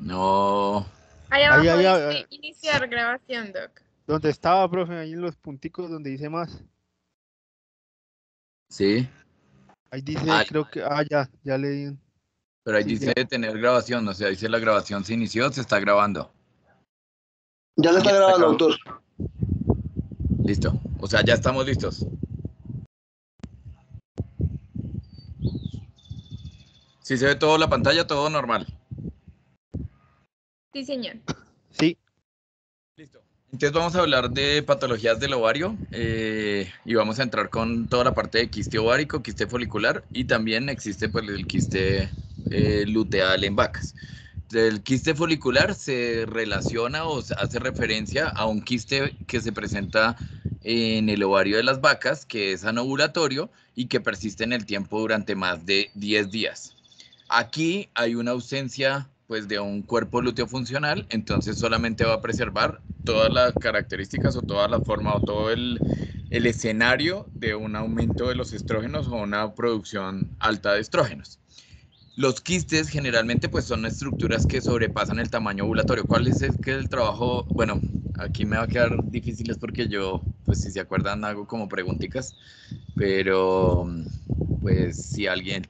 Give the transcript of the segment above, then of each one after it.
No. Ahí Ahí, abajo ahí, dice iniciar grabación, Doc. donde estaba, profe, ahí en los punticos donde dice más. Sí. Ahí dice, Ah, creo que, ya leí. pero ahí Sí, dice ya. tener grabación, o sea, dice la grabación se inició, se está grabando. Ya se está Ya está grabando, grabando. doctor. Listo. O sea, ya estamos listos. Sí se ve todo la pantalla, todo normal. Sí, señor. Sí, Listo. Entonces vamos a hablar de patologías del ovario y vamos a entrar con toda la parte de quiste ovárico, quiste folicular y también existe pues, el quiste luteal en vacas. El quiste folicular se relaciona o hace referencia a un quiste que se presenta en el ovario de las vacas, que es anovulatorio y que persiste en el tiempo durante más de 10 días. Aquí hay una ausencia pues de un cuerpo lúteo funcional, entonces solamente va a preservar todas las características o toda la forma o todo el escenario de un aumento de los estrógenos o una producción alta de estrógenos. Los quistes generalmente pues son estructuras que sobrepasan el tamaño ovulatorio. ¿Cuál es el trabajo? Bueno, aquí me va a quedar difíciles porque yo, pues si se acuerdan, hago como preguntitas, pero pues si alguien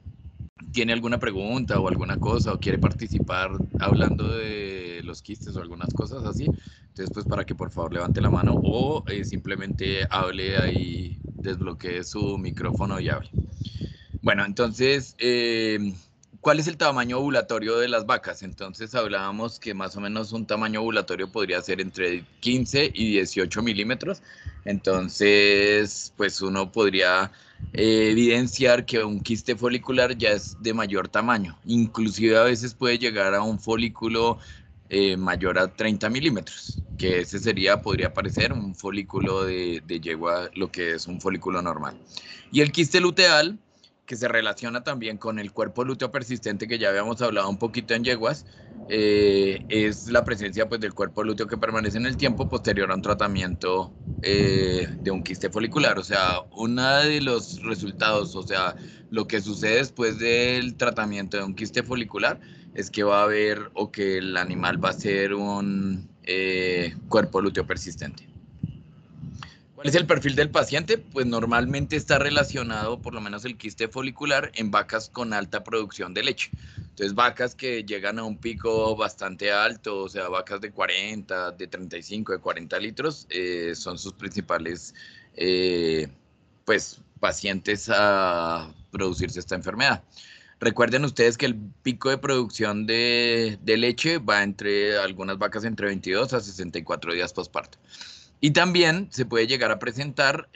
tiene alguna pregunta o alguna cosa o quiere participar hablando de los quistes o algunas cosas así, entonces pues para que por favor levante la mano o simplemente hable ahí, desbloquee su micrófono y hable. Bueno, entonces, ¿cuál es el tamaño ovulatorio de las vacas? Entonces hablábamos que más o menos un tamaño ovulatorio podría ser entre 15 y 18 milímetros. Entonces, pues uno podría evidenciar que un quiste folicular ya es de mayor tamaño. Inclusive a veces puede llegar a un folículo mayor a 30 milímetros, que ese sería, podría parecer un folículo de yegua, lo que es un folículo normal. Y el quiste luteal, que se relaciona también con el cuerpo lúteo persistente que ya habíamos hablado un poquito en yeguas, es la presencia pues, del cuerpo lúteo que permanece en el tiempo posterior a un tratamiento de un quiste folicular. O sea, uno de los resultados, o sea, lo que sucede después del tratamiento de un quiste folicular es que va a haber o que el animal va a ser un cuerpo lúteo persistente. ¿Cuál es el perfil del paciente? Pues normalmente está relacionado, por lo menos el quiste folicular, en vacas con alta producción de leche. Entonces, vacas que llegan a un pico bastante alto, o sea, vacas de 40, de 35, de 40 litros, son sus principales pues, pacientes a producirse esta enfermedad. Recuerden ustedes que el pico de producción de leche va entre algunas vacas entre 22 a 64 días postparto. Y también se puede llegar a presentar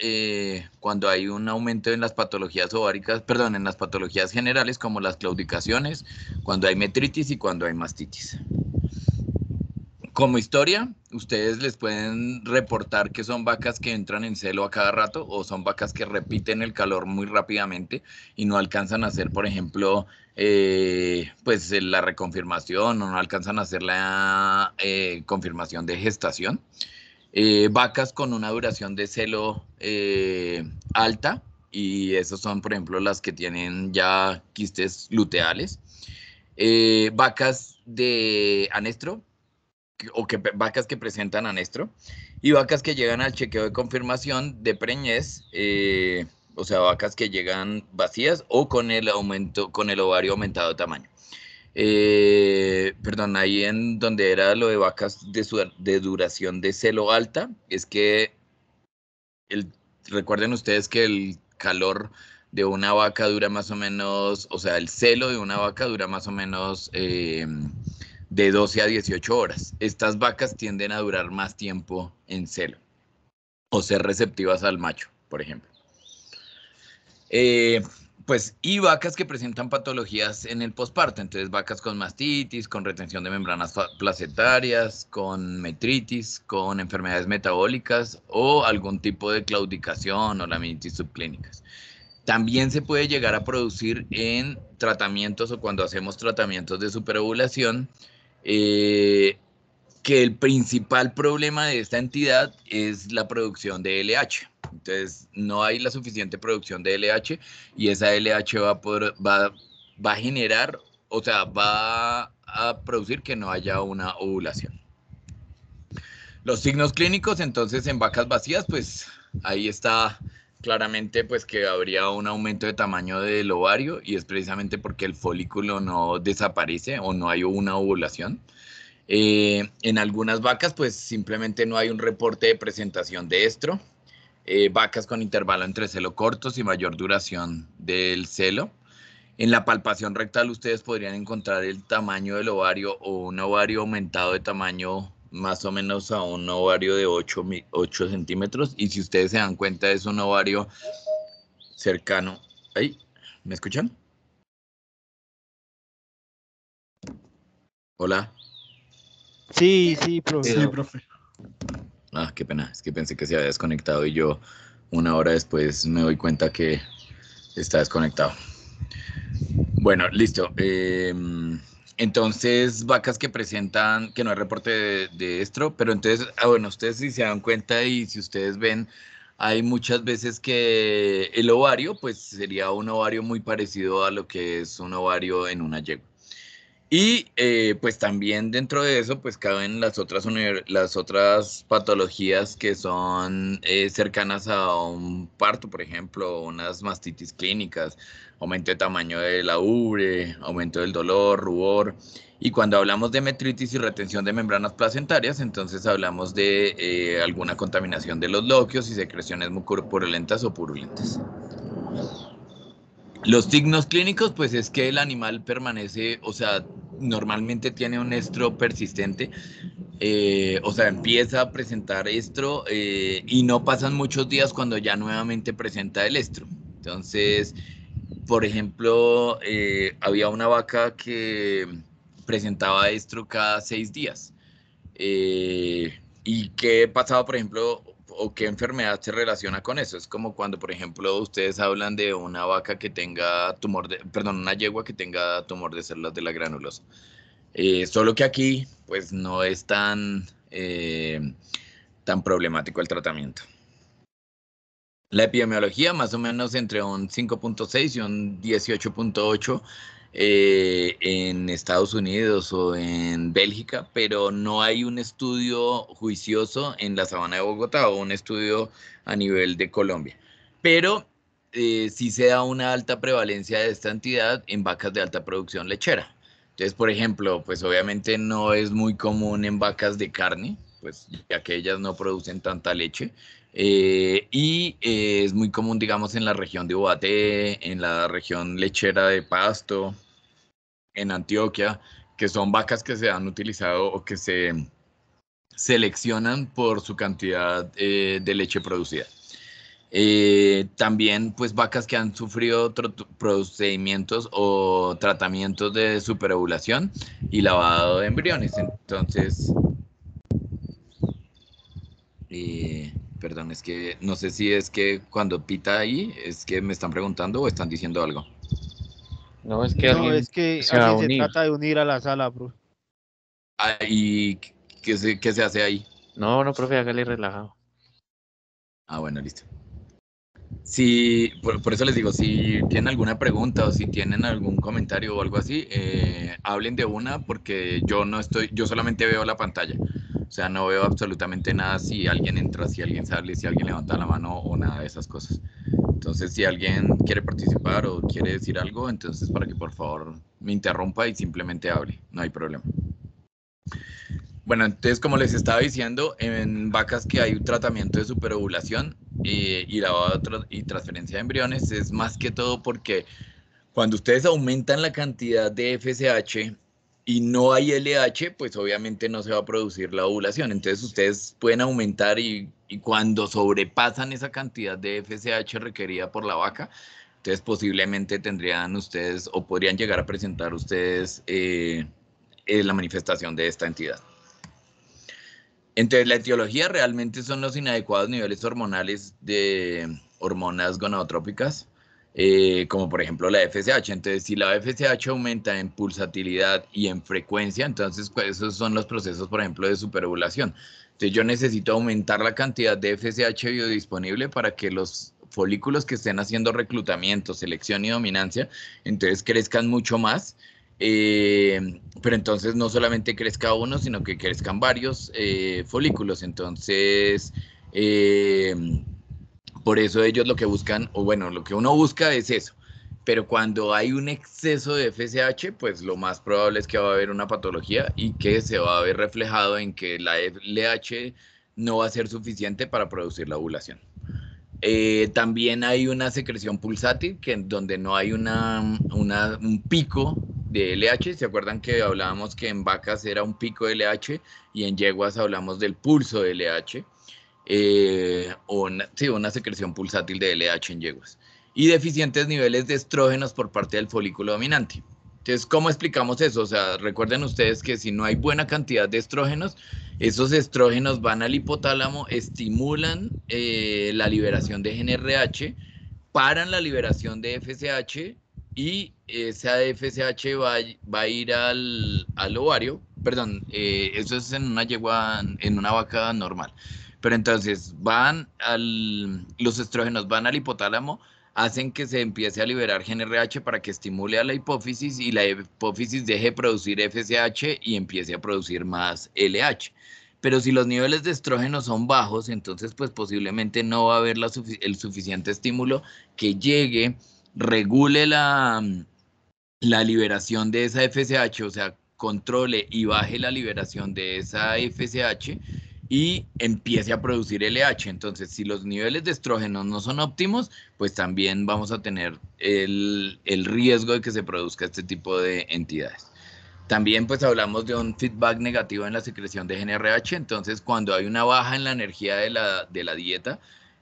cuando hay un aumento en las patologías ováricas, perdón, en las patologías generales como las claudicaciones, cuando hay metritis y cuando hay mastitis. Como historia, ustedes les pueden reportar que son vacas que entran en celo a cada rato o son vacas que repiten el calor muy rápidamente y no alcanzan a hacer, por ejemplo, pues la reconfirmación o no alcanzan a hacer la confirmación de gestación. Vacas con una duración de celo alta, y esos son, por ejemplo, las que tienen ya quistes luteales. Vacas de anestro, vacas que presentan anestro, y vacas que llegan al chequeo de confirmación de preñez, o sea, vacas que llegan vacías o con el ovario aumentado de tamaño. Perdón, ahí en donde era lo de vacas de duración de celo alta, es que recuerden ustedes que el calor de una vaca dura más o menos, o sea, el celo de una vaca dura más o menos de 12 a 18 horas. Estas vacas tienden a durar más tiempo en celo o ser receptivas al macho, por ejemplo. Pues, y vacas que presentan patologías en el posparto, entonces vacas con mastitis, con retención de membranas placentarias, con metritis, con enfermedades metabólicas o algún tipo de claudicación o laminitis subclínicas. También se puede llegar a producir en tratamientos o cuando hacemos tratamientos de superovulación, que el principal problema de esta entidad es la producción de LH. Entonces, no hay la suficiente producción de LH y esa LH va a generar, o sea, va a producir que no haya una ovulación. Los signos clínicos, entonces, en vacas vacías, pues ahí está claramente pues que habría un aumento de tamaño del ovario y es precisamente porque el folículo no desaparece o no hay una ovulación. En algunas vacas pues simplemente no hay un reporte de presentación de estro. Vacas con intervalo entre celo cortos y mayor duración del celo. En la palpación rectal ustedes podrían encontrar el tamaño del ovario o un ovario aumentado de tamaño más o menos a un ovario de 8 centímetros. Y si ustedes se dan cuenta es un ovario cercano. ¿Ahí? ¿Me escuchan? Hola. Sí, sí, profe. Sí, profe. Ah, qué pena. Es que pensé que se había desconectado y yo una hora después me doy cuenta que está desconectado. Bueno, listo. Entonces, vacas que presentan, que no hay reporte de estro, pero entonces, bueno, ustedes si se dan cuenta y si ustedes ven, hay muchas veces que el ovario, pues sería un ovario muy parecido a lo que es un ovario en una yegua. Y pues también dentro de eso, pues caben las otras patologías que son cercanas a un parto, por ejemplo, unas mastitis clínicas, aumento de tamaño de la ubre, aumento del dolor, rubor. Y cuando hablamos de metritis y retención de membranas placentarias, entonces hablamos de alguna contaminación de los loquios y secreciones mucopurulentas o purulentas. Los signos clínicos, pues es que el animal permanece, o sea, normalmente tiene un estro persistente, o sea, empieza a presentar estro y no pasan muchos días cuando ya nuevamente presenta el estro. Entonces, por ejemplo, había una vaca que presentaba estro cada 6 días. ¿Y qué pasaba, por ejemplo, o qué enfermedad se relaciona con eso? Es como cuando, por ejemplo, ustedes hablan de una vaca que tenga una yegua que tenga tumor de células de la granulosa. Solo que aquí, pues, no es tan problemático el tratamiento. La epidemiología, más o menos entre un 5.6 y un 18.8 en Estados Unidos o en Bélgica, pero no hay un estudio juicioso en la sabana de Bogotá o un estudio a nivel de Colombia. Pero sí se da una alta prevalencia de esta entidad en vacas de alta producción lechera. Entonces, por ejemplo, pues obviamente no es muy común en vacas de carne, pues ya que ellas no producen tanta leche. Es muy común, digamos, en la región de Ubaté, en la región lechera de Pasto, en Antioquia, que son vacas que se han utilizado o que se seleccionan por su cantidad de leche producida. También, pues, vacas que han sufrido procedimientos o tratamientos de superovulación y lavado de embriones. Entonces, perdón, es que no sé si es que cuando pita ahí es que me están preguntando o están diciendo algo. No, es que No, alguien es que se va a alguien se unir. trata de unir a la sala, profe. ¿Y qué se hace ahí? No, no, profe, hágale relajado. Ah, bueno, listo. Si, por eso les digo, si tienen alguna pregunta o si tienen algún comentario o algo así, hablen de una porque yo solamente veo la pantalla. O sea, no veo absolutamente nada si alguien entra, si alguien sale, si alguien levanta la mano o nada de esas cosas. Entonces, si alguien quiere participar o quiere decir algo, entonces para que por favor me interrumpa y simplemente hable, no hay problema. Bueno, entonces como les estaba diciendo, en vacas que hay un tratamiento de superovulación y transferencia de embriones es más que todo porque cuando ustedes aumentan la cantidad de FSH y no hay LH, pues obviamente no se va a producir la ovulación. Entonces ustedes pueden aumentar y cuando sobrepasan esa cantidad de FSH requerida por la vaca, entonces posiblemente tendrían ustedes o podrían llegar a presentar ustedes la manifestación de esta entidad. Entonces, la etiología realmente son los inadecuados niveles hormonales de hormonas gonadotrópicas, como por ejemplo la FSH. Entonces, si la FSH aumenta en pulsatilidad y en frecuencia, entonces pues, esos son los procesos, por ejemplo, de superovulación. Entonces, yo necesito aumentar la cantidad de FSH biodisponible para que los folículos que estén haciendo reclutamiento, selección y dominancia, entonces crezcan mucho más Pero entonces no solamente crezca uno, sino que crezcan varios folículos. Entonces, por eso ellos lo que buscan, o bueno, lo que uno busca es eso. Pero cuando hay un exceso de FSH, pues lo más probable es que va a haber una patología y que se va a ver reflejado en que la LH no va a ser suficiente para producir la ovulación. También hay una secreción pulsátil, donde no hay un pico de LH. ¿Se acuerdan que hablábamos que en vacas era un pico de LH y en yeguas hablamos del pulso de LH? Sí, una secreción pulsátil de LH en yeguas. Y deficientes niveles de estrógenos por parte del folículo dominante. Entonces, ¿cómo explicamos eso? O sea, recuerden ustedes que si no hay buena cantidad de estrógenos, esos estrógenos van al hipotálamo, estimulan la liberación de GnRH, paran la liberación de FSH y esa FSH va a ir al ovario. Perdón, eso es en una yegua, en una vaca normal. Pero entonces los estrógenos van al hipotálamo, hacen que se empiece a liberar GnRH para que estimule a la hipófisis y la hipófisis deje de producir FSH y empiece a producir más LH. Pero si los niveles de estrógeno son bajos, entonces pues posiblemente no va a haber el suficiente estímulo que llegue, regule la liberación de esa FSH, o sea, controle y baje la liberación de esa FSH y empiece a producir LH. Entonces, si los niveles de estrógenos no son óptimos, pues también vamos a tener el riesgo de que se produzca este tipo de entidades. También pues hablamos de un feedback negativo en la secreción de GnRH. Entonces, cuando hay una baja en la energía de la dieta,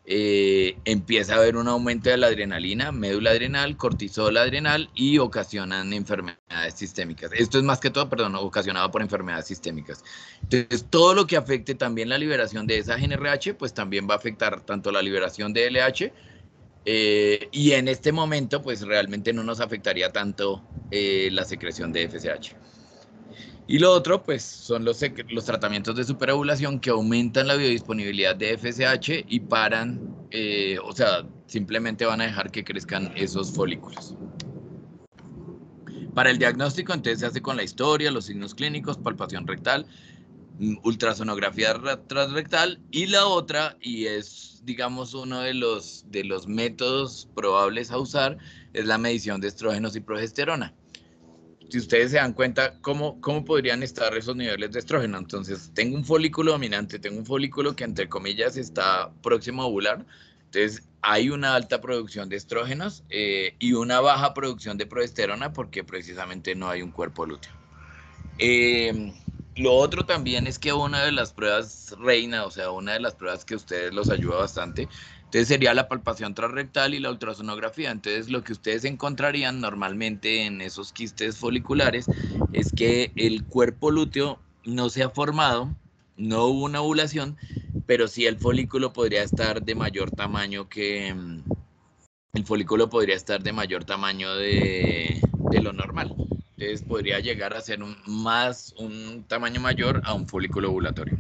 empieza a haber un aumento de la adrenalina, médula adrenal, cortisol adrenal y ocasionan enfermedades sistémicas. Esto es más que todo, perdón, ocasionado por enfermedades sistémicas. Entonces, todo lo que afecte también la liberación de esa GnRH, pues también va a afectar tanto la liberación de LH, y en este momento, pues realmente no nos afectaría tanto la secreción de FSH. Y lo otro, pues, son los tratamientos de superovulación que aumentan la biodisponibilidad de FSH y paran, o sea, simplemente van a dejar que crezcan esos folículos. Para el diagnóstico, entonces, se hace con la historia, los signos clínicos, palpación rectal, ultrasonografía transrectal, y la otra, y es, digamos, uno de los métodos probables a usar, es la medición de estrógenos y progesterona. Si ustedes se dan cuenta, ¿cómo podrían estar esos niveles de estrógeno? Entonces, tengo un folículo dominante, tengo un folículo que, entre comillas, está próximo a ovular. Entonces, hay una alta producción de estrógenos y una baja producción de progesterona porque precisamente no hay un cuerpo lúteo. Lo otro también es que una de las pruebas reina, o sea, una de las pruebas que a ustedes los ayuda bastante, entonces sería la palpación transrectal y la ultrasonografía. Entonces lo que ustedes encontrarían normalmente en esos quistes foliculares es que el cuerpo lúteo no se ha formado, no hubo una ovulación, pero sí el folículo podría estar de mayor tamaño que... El folículo podría estar de mayor tamaño de lo normal. Entonces podría llegar a ser un tamaño mayor a un folículo ovulatorio.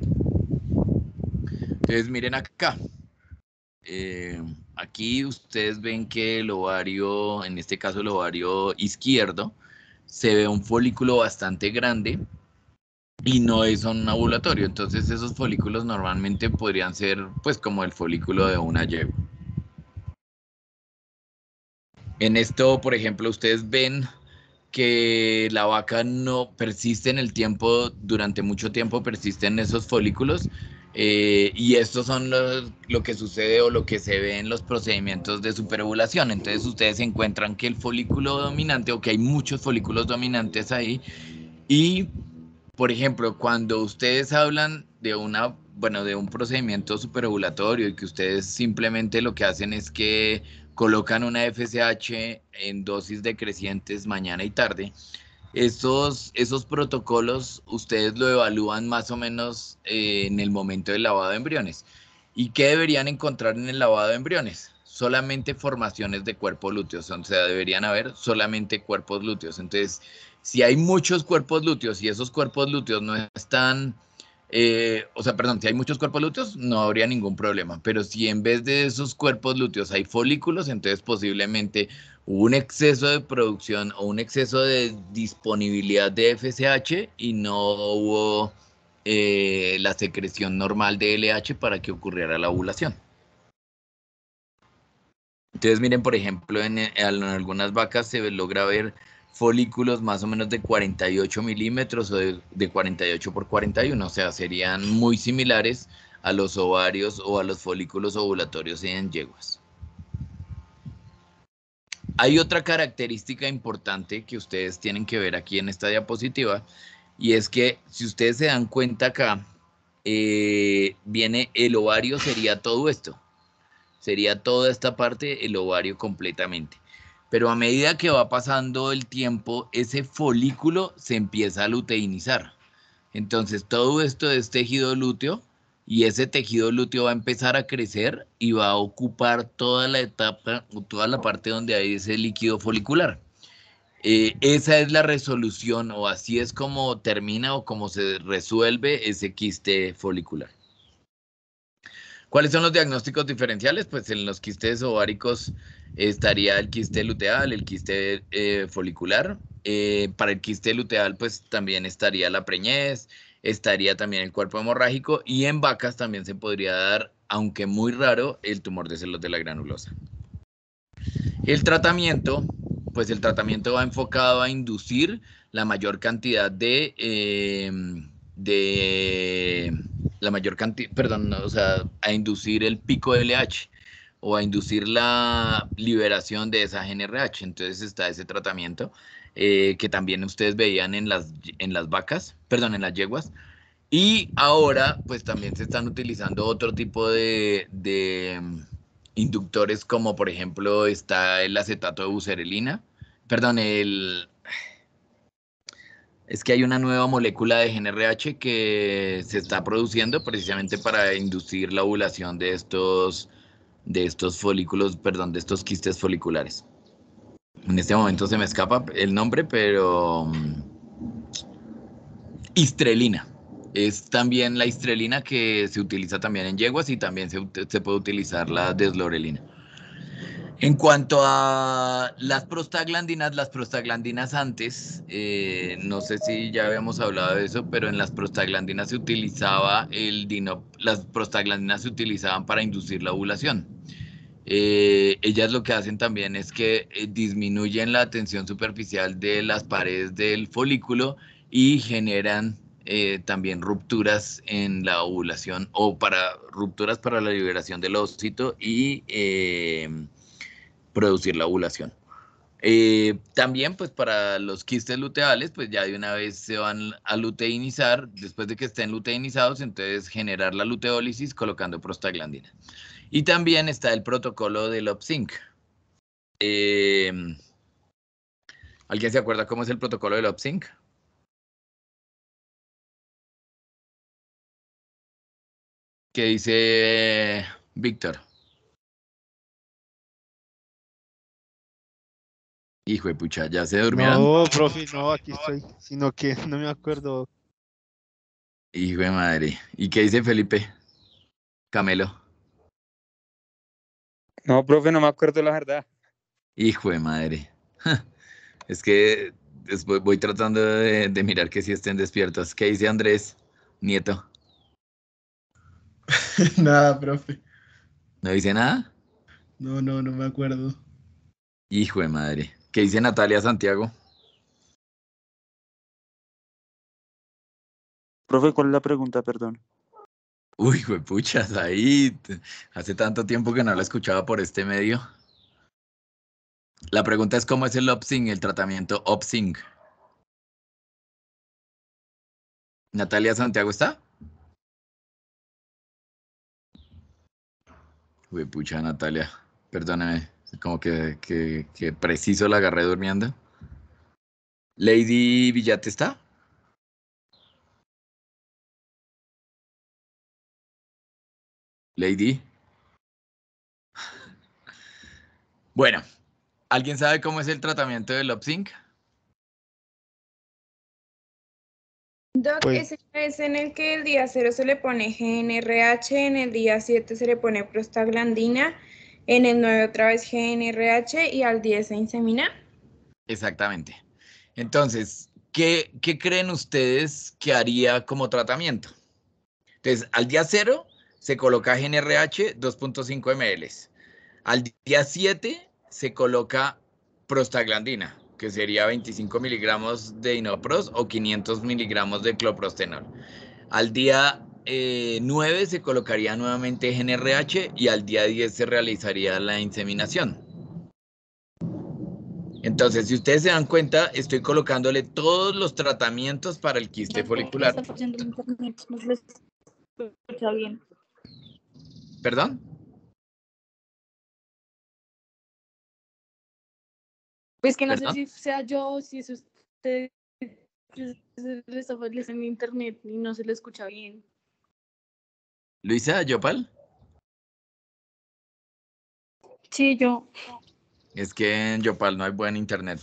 Entonces miren acá. Aquí ustedes ven que el ovario, en este caso el ovario izquierdo, se ve un folículo bastante grande y no es un ovulatorio. Entonces esos folículos normalmente podrían ser pues como el folículo de una yegua. En esto, por ejemplo, ustedes ven que la vaca no persiste en el tiempo, durante mucho tiempo persisten esos folículos, y estos son lo que sucede o lo que se ve en los procedimientos de superovulación. Entonces ustedes encuentran que el folículo dominante, o que hay muchos folículos dominantes ahí, y por ejemplo, cuando ustedes hablan de de un procedimiento superovulatorio y que ustedes simplemente lo que hacen es que colocan una FSH en dosis decrecientes mañana y tarde, esos protocolos ustedes lo evalúan más o menos en el momento del lavado de embriones. ¿Y qué deberían encontrar en el lavado de embriones? Solamente formaciones de cuerpos lúteos, o sea, deberían haber solamente cuerpos lúteos. Entonces, si hay muchos cuerpos lúteos y esos cuerpos lúteos no están o sea, perdón, si hay muchos cuerpos lúteos, no habría ningún problema. Pero si en vez de esos cuerpos lúteos hay folículos, entonces posiblemente hubo un exceso de producción o un exceso de disponibilidad de FSH y no hubo la secreción normal de LH para que ocurriera la ovulación. Entonces, miren, por ejemplo, en algunas vacas se logra ver folículos más o menos de 48 milímetros o de 48 por 41, o sea, serían muy similares a los ovarios o a los folículos ovulatorios en yeguas. Hay otra característica importante que ustedes tienen que ver aquí en esta diapositiva, y es que si ustedes se dan cuenta acá, viene el ovario, sería todo esto. Sería toda esta parte, el ovario completamente. Pero a medida que va pasando el tiempo, ese folículo se empieza a luteinizar. Entonces todo esto es tejido lúteo y ese tejido lúteo va a empezar a crecer y va a ocupar toda la etapa o toda la parte donde hay ese líquido folicular. Esa es la resolución o así es como termina o como se resuelve ese quiste folicular. ¿Cuáles son los diagnósticos diferenciales? Pues en los quistes ováricos estaría el quiste luteal, el quiste folicular. Para el quiste luteal, pues también estaría la preñez, estaría también el cuerpo hemorrágico y en vacas también se podría dar, aunque muy raro, el tumor de celos de la granulosa. El tratamiento, pues el tratamiento va enfocado a inducir la mayor cantidad la mayor cantidad, perdón, o sea, a inducir el pico de LH o a inducir la liberación de esa GnRH. Entonces está ese tratamiento que también ustedes veían en las vacas, perdón, en las yeguas. Y ahora, pues también se están utilizando otro tipo de inductores, como por ejemplo está el acetato de buserelina. Perdón, es que hay una nueva molécula de GnRH que se está produciendo precisamente para inducir la ovulación de estos folículos, perdón, de estos quistes foliculares. En este momento se me escapa el nombre, pero histrelina. Es también la histrelina que se utiliza también en yeguas y también se puede utilizar la deslorelina. En cuanto a las prostaglandinas antes, no sé si ya habíamos hablado de eso, pero en las prostaglandinas se utilizaba las prostaglandinas se utilizaban para inducir la ovulación. Ellas lo que hacen también es que disminuyen la tensión superficial de las paredes del folículo y generan también rupturas en la ovulación o rupturas para la liberación del ósito y producir la ovulación. También, pues para los quistes luteales, pues ya de una vez se van a luteinizar. Después de que estén luteinizados, entonces generar la luteólisis colocando prostaglandina. Y también está el protocolo del OPSYNC. ¿Alguien se acuerda cómo es el protocolo del OPSYNC? ¿Qué dice Víctor? Hijo de pucha, ¿ya se durmieron? No, profe, no, aquí estoy, sino que no me acuerdo. Hijo de madre. ¿Y qué dice Felipe? Camelo. No, profe, no me acuerdo la verdad. Hijo de madre. Es que voy tratando de mirar que sí estén despiertos. ¿Qué dice Andrés, nieto? Nada, profe. ¿No dice nada? No, no me acuerdo. Hijo de madre. ¿Qué dice Natalia Santiago? Profe, ¿cuál es la pregunta? Perdón. Uy, puchas, ahí. Hace tanto tiempo que no la escuchaba por este medio. La pregunta es cómo es el OPSYNC, el tratamiento OPSYNC. ¿Natalia Santiago está? Uy, pucha, Natalia. Perdóname. Como que preciso la agarré durmiendo. ¿Lady Villate está? Lady. Bueno, ¿alguien sabe cómo es el tratamiento del OPSYNC? Doc, Pues, ese es en el que el día 0 se le pone GnRH, en el día 7 se le pone prostaglandina, en el 9 otra vez GnRH y al 10 se insemina. Exactamente. Entonces, ¿qué creen ustedes que haría como tratamiento? Entonces, al día 0 se coloca GnRH 2.5 ml. Al día 7 se coloca prostaglandina, que sería 25 miligramos de inopros o 500 miligramos de cloprostenol. Al día 9 se colocaría nuevamente GnRH y al día 10 se realizaría la inseminación. Entonces, si ustedes se dan cuenta, estoy colocándole todos los tratamientos para el quiste folicular. Está fallando el internet, no se les escucha bien. ¿Perdón? Pues que no ¿Perdón? sé si sea yo o si es usted que se le está fallando en internet y no se le escucha bien. Luisa, Yopal. Sí, yo. Es que en Yopal no hay buen internet.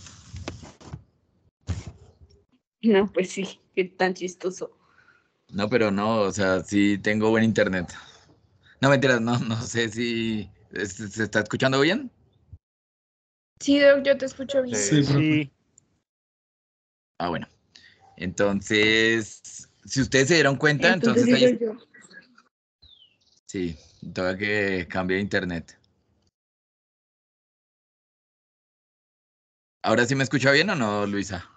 No, pues sí, qué tan chistoso. No, pero no, o sea, sí tengo buen internet. No, mentiras, no sé si se está escuchando bien. Sí, Doc, yo te escucho bien. Sí, profe. sí, Ah, bueno. Entonces, si ustedes se dieron cuenta, Entonces entonces sí ahí soy yo. sí, tengo que cambiar internet. ¿Ahora sí me escucha bien o no, Luisa?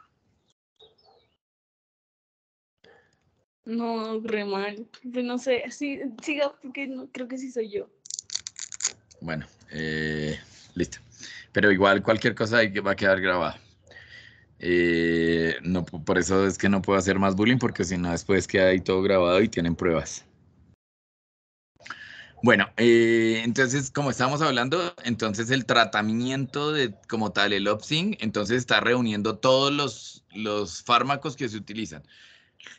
No, re mal. Pues no sé, sí, siga, porque no, creo que sí soy yo. Bueno, listo. Pero igual cualquier cosa ahí que va a quedar grabada. No, por eso es que no puedo hacer más bullying, porque si no después queda ahí todo grabado y tienen pruebas. Bueno, entonces, como estábamos hablando, entonces el tratamiento de como tal, el Opsing, entonces está reuniendo todos los fármacos que se utilizan.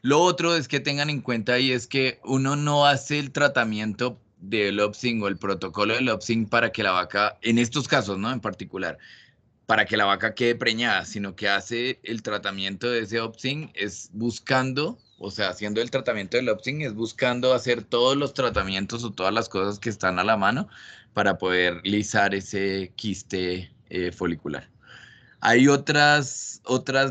Lo otro es que tengan en cuenta y es que uno no hace el tratamiento del Opsing o el protocolo del Opsing para que la vaca, en estos casos, ¿no? En particular, para que la vaca quede preñada, sino que hace el tratamiento de ese Opsing es buscando, o sea, haciendo el tratamiento del Opsing es buscando hacer todos los tratamientos o todas las cosas que están a la mano para poder lisar ese quiste folicular. Hay otros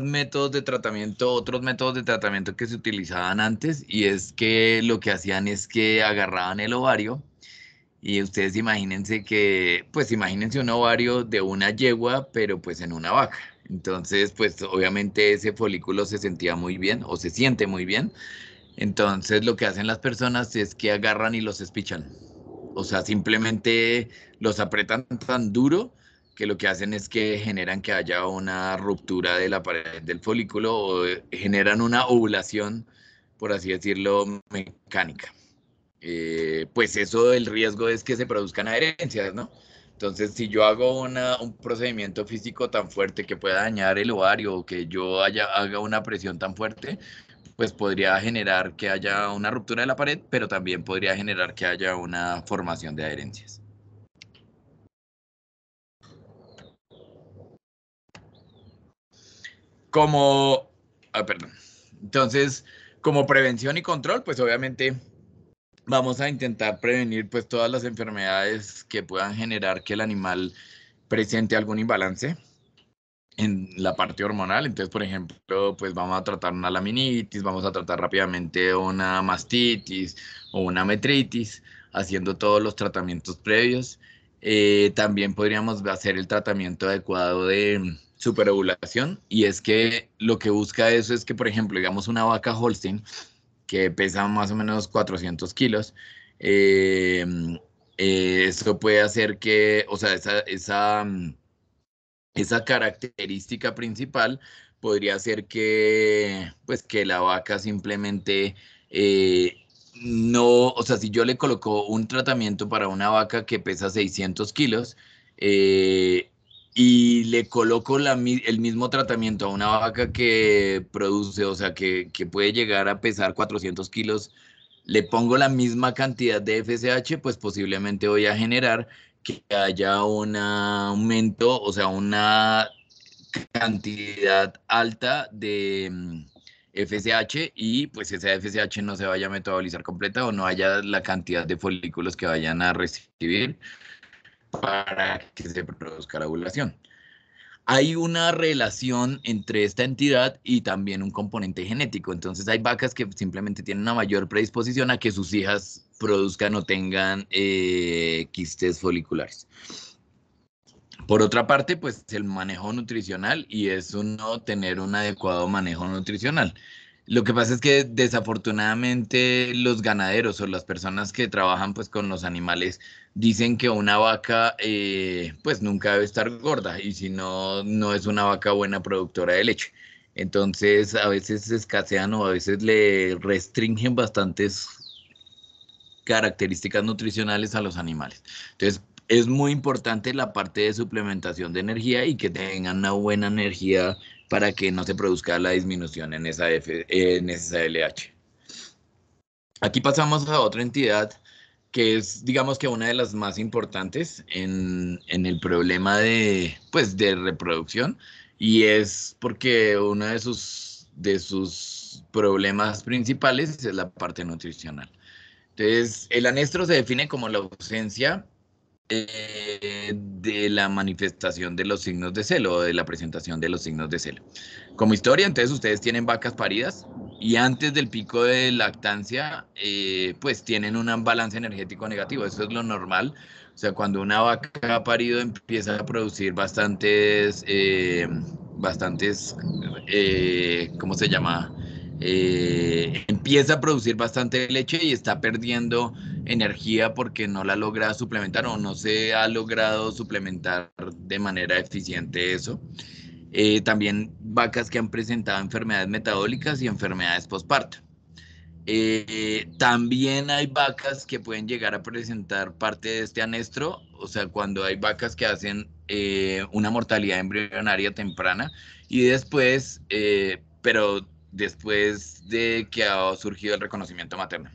métodos de tratamiento que se utilizaban antes y es que lo que hacían es que agarraban el ovario y ustedes imagínense pues imagínense un ovario de una yegua, pero pues en una vaca. Entonces, pues obviamente ese folículo se sentía muy bien o se siente muy bien. Entonces lo que hacen las personas es que agarran y los espichan. O sea, simplemente los apretan tan duro que lo que hacen es que generan que haya una ruptura de la pared del folículo o generan una ovulación, por así decirlo, mecánica. Pues eso, el riesgo es que se produzcan adherencias, ¿no? Entonces, si yo hago un procedimiento físico tan fuerte que pueda dañar el ovario o que yo haga una presión tan fuerte, pues podría generar que haya una ruptura de la pared, pero también podría generar que haya una formación de adherencias. Perdón. Entonces, como prevención y control, pues obviamente vamos a intentar prevenir pues todas las enfermedades que puedan generar que el animal presente algún imbalance en la parte hormonal. Entonces, por ejemplo, pues vamos a tratar una laminitis, vamos a tratar rápidamente una mastitis o una metritis, haciendo todos los tratamientos previos. También podríamos hacer el tratamiento adecuado de superovulación y es que lo que busca eso es que, por ejemplo, digamos una vaca Holstein que pesa más o menos 400 kilos, eh, esto puede hacer que, o sea, esa característica principal podría ser que, pues, que la vaca simplemente no, o sea, si yo le coloco un tratamiento para una vaca que pesa 600 kilos y le coloco el mismo tratamiento a una vaca que produce, o sea, que puede llegar a pesar 400 kilos, le pongo la misma cantidad de FSH, pues posiblemente voy a generar que haya un aumento, o sea, una cantidad alta de FSH y pues esa FSH no se vaya a metabolizar completa o no haya la cantidad de folículos que vayan a recibir para que se produzca la ovulación. Hay una relación entre esta entidad y también un componente genético. Entonces hay vacas que simplemente tienen una mayor predisposición a que sus hijas produzcan o tengan quistes foliculares. Por otra parte, pues el manejo nutricional y es uno tener un adecuado manejo nutricional. Lo que pasa es que desafortunadamente los ganaderos o las personas que trabajan pues con los animales dicen que una vaca pues nunca debe estar gorda y si no, no es una vaca buena productora de leche. Entonces a veces escasean o a veces le restringen bastantes características nutricionales a los animales. Entonces es muy importante la parte de suplementación de energía y que tengan una buena energía para que no se produzca la disminución en esa LH. Aquí pasamos a otra entidad que es, digamos que una de las más importantes en el problema pues, de reproducción y es porque uno de sus problemas principales es la parte nutricional. Entonces, el anestro se define como la ausencia de la manifestación de los signos de celo o de la presentación de los signos de celo. Como historia, entonces ustedes tienen vacas paridas y antes del pico de lactancia, pues tienen un balance energético negativo. Eso es lo normal. O sea, cuando una vaca ha parido empieza a producir bastantes, ¿cómo se llama? Empieza a producir bastante leche y está perdiendo energía porque no la logra suplementar o no se ha logrado suplementar de manera eficiente eso. También vacas que han presentado enfermedades metabólicas y enfermedades postparto. También hay vacas que pueden llegar a presentar parte de este anestro, o sea, cuando hay vacas que hacen una mortalidad embrionaria temprana y después, pero después de que ha surgido el reconocimiento materno.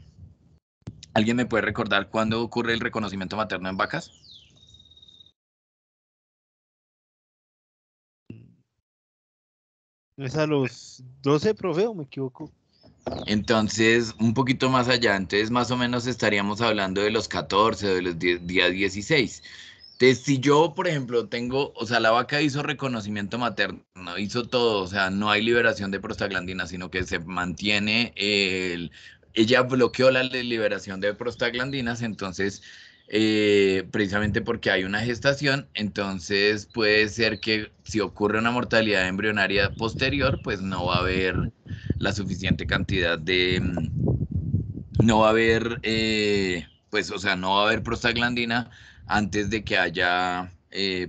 ¿Alguien me puede recordar cuándo ocurre el reconocimiento materno en vacas? ¿No es a los 12, profe, o me equivoco? Entonces, un poquito más allá, entonces más o menos estaríamos hablando de los 14 o de los días 16. Entonces, si yo, por ejemplo, tengo, o sea, la vaca hizo reconocimiento materno, hizo todo, o sea, no hay liberación de prostaglandina, sino que se mantiene ella bloqueó la liberación de prostaglandinas, entonces, precisamente porque hay una gestación, entonces puede ser que si ocurre una mortalidad embrionaria posterior, pues no va a haber la suficiente cantidad no va a haber, pues, o sea, no va a haber prostaglandina antes de que haya,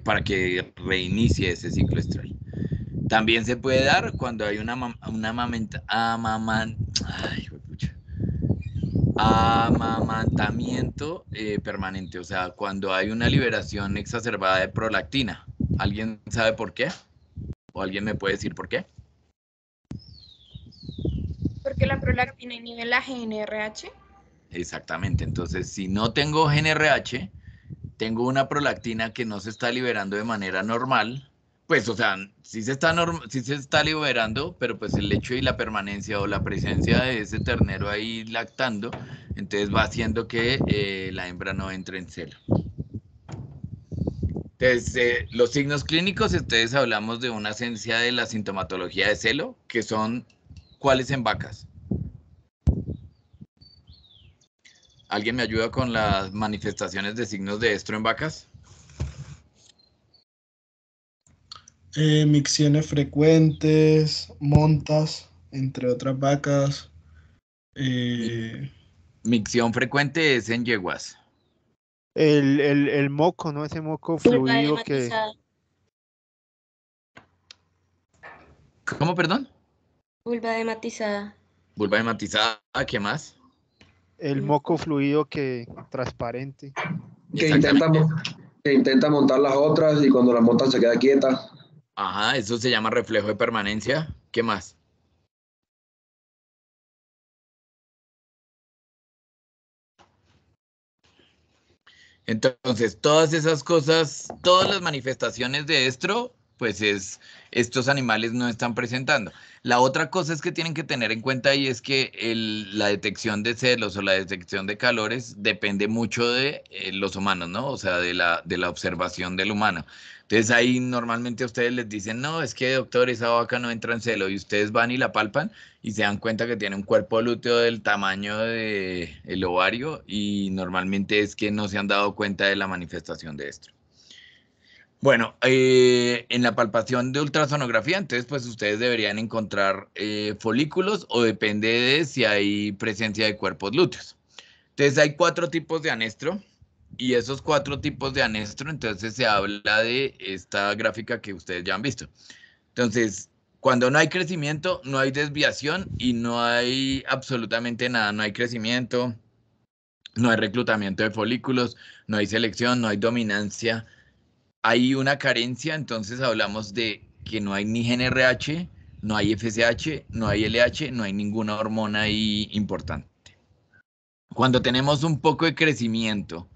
para que reinicie ese ciclo estral. También se puede dar cuando hay amamantamiento permanente, o sea, cuando hay una liberación exacerbada de prolactina. ¿Alguien sabe por qué? ¿O alguien me puede decir por qué? Porque la prolactina inhibe la GnRH. Exactamente, entonces si no tengo GnRH, tengo una prolactina que no se está liberando de manera normal, pues, o sea, sí se está liberando, pero pues el hecho y la permanencia o la presencia de ese ternero ahí lactando, entonces va haciendo que la hembra no entre en celo. Entonces, los signos clínicos, ustedes hablamos de una esencia de la sintomatología de celo, que son, ¿cuáles en vacas? ¿Alguien me ayuda con las manifestaciones de signos de estro en vacas? Micciones frecuentes, montas, entre otras vacas. Micción frecuente es en yeguas. El moco, ¿no? Ese moco Vulva fluido que... edematizada. ¿Cómo, perdón? Vulva edematizada. Vulva hematizada, ¿qué más? El moco fluido que transparente. Que intenta montar las otras y cuando las montan se queda quieta. Ajá, eso se llama reflejo de permanencia. ¿Qué más? Entonces, todas esas cosas, todas las manifestaciones de estro pues estos animales no están presentando. La otra cosa es que tienen que tener en cuenta ahí es que la detección de celos o la detección de calores depende mucho de los humanos, ¿no? O sea, de la observación del humano. Entonces ahí normalmente a ustedes les dicen, no, es que doctor, esa vaca no entra en celo, y ustedes van y la palpan y se dan cuenta que tiene un cuerpo lúteo del tamaño del ovario, y normalmente es que no se han dado cuenta de la manifestación de esto. Bueno, en la palpación de ultrasonografía, entonces pues ustedes deberían encontrar folículos, o depende de si hay presencia de cuerpos lúteos. Entonces hay 4 tipos de anestro, y esos 4 tipos de anestro, entonces se habla de esta gráfica que ustedes ya han visto. Entonces, cuando no hay crecimiento, no hay desviación y no hay absolutamente nada, no hay crecimiento, no hay reclutamiento de folículos, no hay selección, no hay dominancia. Hay una carencia, entonces hablamos de que no hay ni GnRH, no hay FSH, no hay LH, no hay ninguna hormona ahí importante. Cuando tenemos un poco de crecimiento,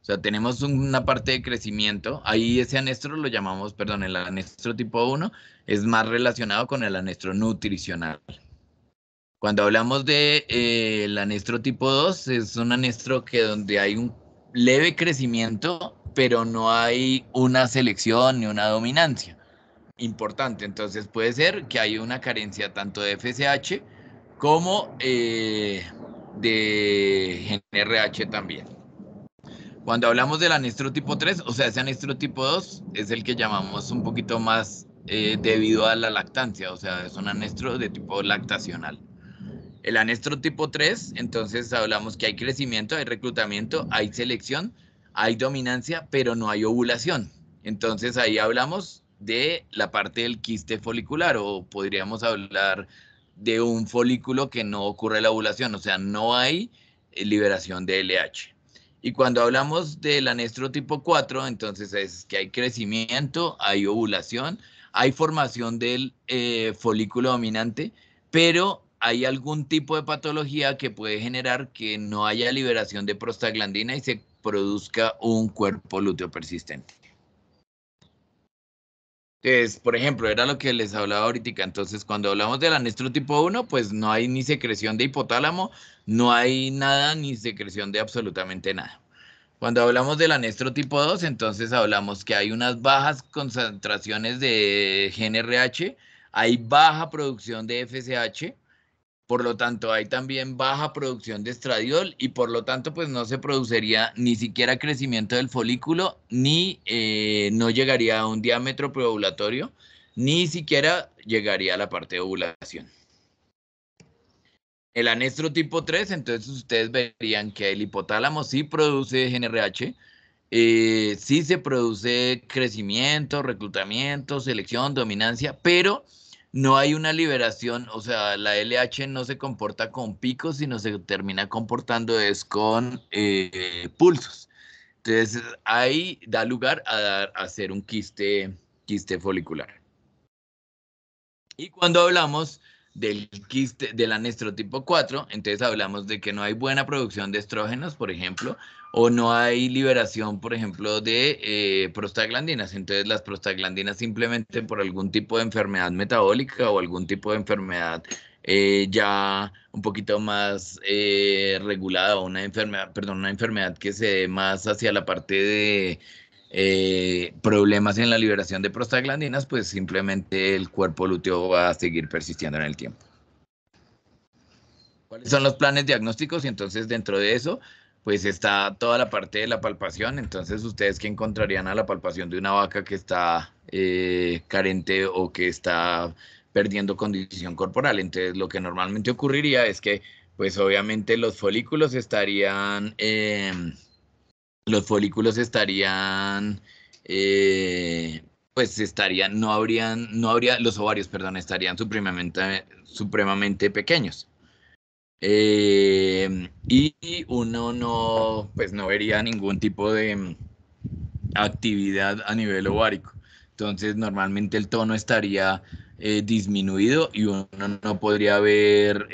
o sea, tenemos una parte de crecimiento, ahí ese anestro lo llamamos, perdón, el anestro tipo 1 es más relacionado con el anestro nutricional. Cuando hablamos de el anestro tipo 2, es un anestro que donde hay un leve crecimiento, pero no hay una selección ni una dominancia importante. Entonces puede ser que hay una carencia tanto de FSH como de GnRH también. Cuando hablamos del anestro tipo 3, o sea, ese anestro tipo 2 es el que llamamos un poquito más debido a la lactancia, o sea, es un anestro de tipo lactacional. El anestro tipo 3, entonces hablamos que hay crecimiento, hay reclutamiento, hay selección, hay dominancia, pero no hay ovulación. Entonces ahí hablamos de la parte del quiste folicular, o podríamos hablar de un folículo que no ocurre la ovulación, o sea, no hay liberación de LH. Y cuando hablamos del anestro tipo 4, entonces es que hay crecimiento, hay ovulación, hay formación del folículo dominante, pero hay algún tipo de patología que puede generar que no haya liberación de prostaglandina y se produzca un cuerpo lúteo persistente. Entonces, por ejemplo, era lo que les hablaba ahorita. Entonces, cuando hablamos del anestro tipo 1, pues no hay ni secreción de hipotálamo, no hay nada ni secreción de absolutamente nada. Cuando hablamos del anestro tipo 2, entonces hablamos que hay unas bajas concentraciones de GnRH, hay baja producción de FSH, por lo tanto hay también baja producción de estradiol, y por lo tanto pues no se produciría ni siquiera crecimiento del folículo, ni no llegaría a un diámetro preovulatorio, ni siquiera llegaría a la parte de ovulación. El anestro tipo 3, entonces ustedes verían que el hipotálamo sí produce GnRH, sí se produce crecimiento, reclutamiento, selección, dominancia, pero no hay una liberación, o sea, la LH no se comporta con picos, sino se termina comportando es con pulsos. Entonces ahí da lugar a hacer un quiste folicular. Y cuando hablamos del quiste, del anestro tipo 4, entonces hablamos de que no hay buena producción de estrógenos, por ejemplo, o no hay liberación, por ejemplo, de prostaglandinas. Entonces las prostaglandinas simplemente por algún tipo de enfermedad metabólica o algún tipo de enfermedad ya un poquito más regulada, o una enfermedad, perdón, una enfermedad que se dé más hacia la parte de problemas en la liberación de prostaglandinas, pues simplemente el cuerpo lúteo va a seguir persistiendo en el tiempo. ¿Cuáles son los planes diagnósticos? Y entonces dentro de eso, pues está toda la parte de la palpación. Entonces ustedes que encontrarían a la palpación de una vaca que está carente o que está perdiendo condición corporal. Entonces lo que normalmente ocurriría es que pues obviamente los folículos estarían pues estarían, no habría, los ovarios, perdón, estarían supremamente pequeños. Y uno no, pues no vería ningún tipo de actividad a nivel ovárico. Entonces, normalmente el tono estaría disminuido, y uno no podría ver,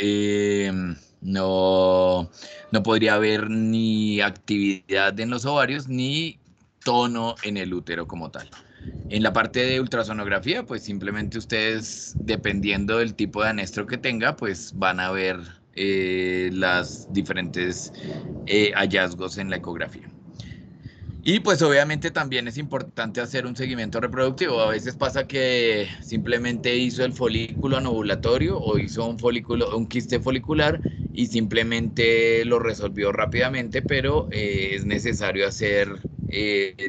no podría ver ni actividad en los ovarios ni tono en el útero como tal. En la parte de ultrasonografía, pues simplemente ustedes, dependiendo del tipo de anestro que tenga, pues van a ver las diferentes hallazgos en la ecografía. Y pues obviamente también es importante hacer un seguimiento reproductivo. A veces pasa que simplemente hizo el folículo anovulatorio o hizo un quiste folicular y simplemente lo resolvió rápidamente, pero es necesario hacer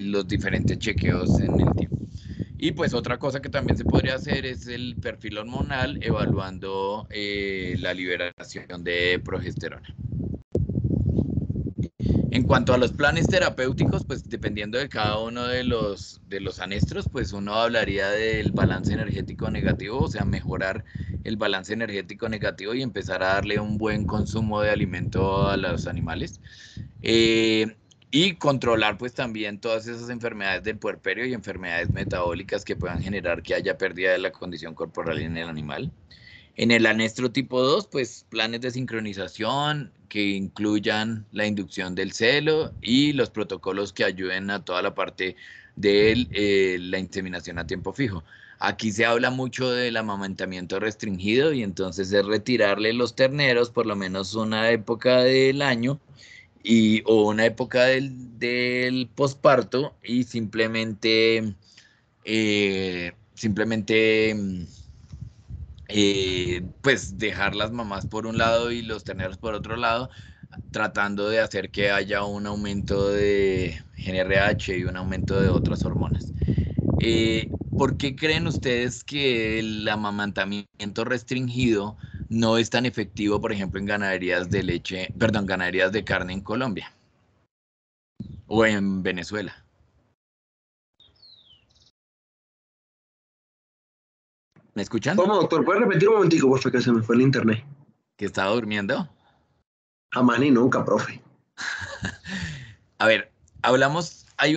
los diferentes chequeos en el tiempo. Y pues otra cosa que también se podría hacer es el perfil hormonal evaluando la liberación de progesterona. En cuanto a los planes terapéuticos, pues dependiendo de cada uno de los anestros, pues uno hablaría del balance energético negativo, o sea, mejorar el balance energético negativo y empezar a darle un buen consumo de alimento a los animales. Y controlar pues también todas esas enfermedades del puerperio y enfermedades metabólicas que puedan generar que haya pérdida de la condición corporal en el animal. En el anestro tipo 2, pues planes de sincronización que incluyan la inducción del celo y los protocolos que ayuden a toda la parte de la inseminación a tiempo fijo. Aquí se habla mucho del amamantamiento restringido y entonces es retirarle los terneros por lo menos una época del año o una época del posparto y simplemente pues dejar las mamás por un lado y los terneros por otro lado, tratando de hacer que haya un aumento de GnRH y un aumento de otras hormonas. ¿Por qué creen ustedes que el amamantamiento restringido no es tan efectivo, por ejemplo, en ganaderías ganaderías de carne en Colombia o en Venezuela? ¿Me escuchan? ¿Cómo, doctor? ¿Puedes repetir un momentico, por favor, que se me fue el internet? ¿Que estaba durmiendo? Jamás ni nunca, profe. A ver, hay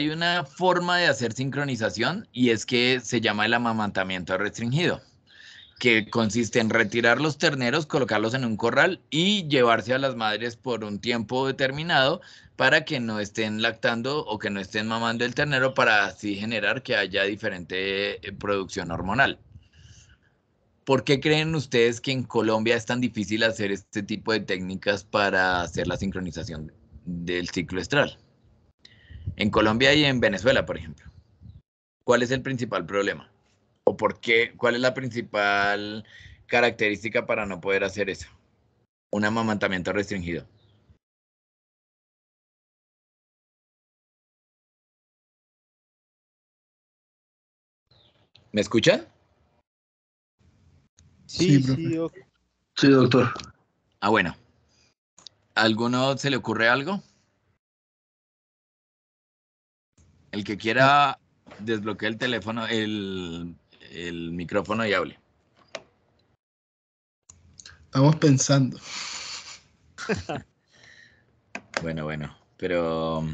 una forma de hacer sincronización y es que se llama el amamantamiento restringido, que consiste en retirar los terneros, colocarlos en un corral y llevarse a las madres por un tiempo determinado para que no estén lactando o que no estén mamando el ternero para así generar que haya diferente producción hormonal. ¿Por qué creen ustedes que en Colombia es tan difícil hacer este tipo de técnicas para hacer la sincronización del ciclo estral? En Colombia y en Venezuela, por ejemplo. ¿Cuál es el principal problema? ¿O por qué? ¿Cuál es la principal característica para no poder hacer eso? Un amamantamiento restringido. ¿Me escuchan? Sí, profe. sí, Sí, doctor. Ah, bueno. ¿A alguno se le ocurre algo? El que quiera desbloquee el teléfono, el micrófono y hable. Estamos pensando. Bueno, pero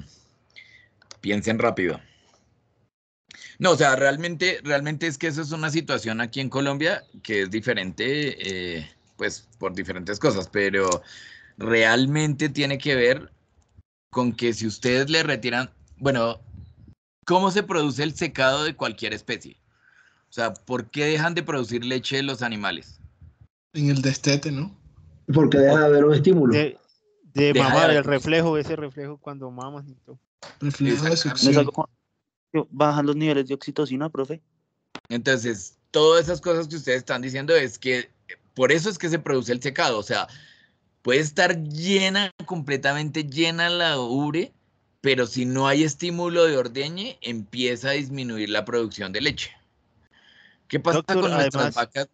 piensen rápido. No, o sea, realmente es que eso es una situación aquí en Colombia que es diferente, pues por diferentes cosas, pero realmente tiene que ver con que si ustedes le retiran, bueno, ¿cómo se produce el secado de cualquier especie? O sea, ¿por qué dejan de producir leche los animales? En el destete, ¿no? Porque deja de haber un estímulo. de Deja de mamar, haber el reflejo, ese reflejo cuando mamas y todo. Reflejo de Exactamente. ¿No es succión. algo con bajan los niveles de oxitocina, profe? Entonces, todas esas cosas que ustedes están diciendo es que por eso es que se produce el secado. O sea, puede estar llena, completamente llena la ubre, pero si no hay estímulo de ordeñe, empieza a disminuir la producción de leche. ¿Qué pasa Doctor, con nuestras además, vacas?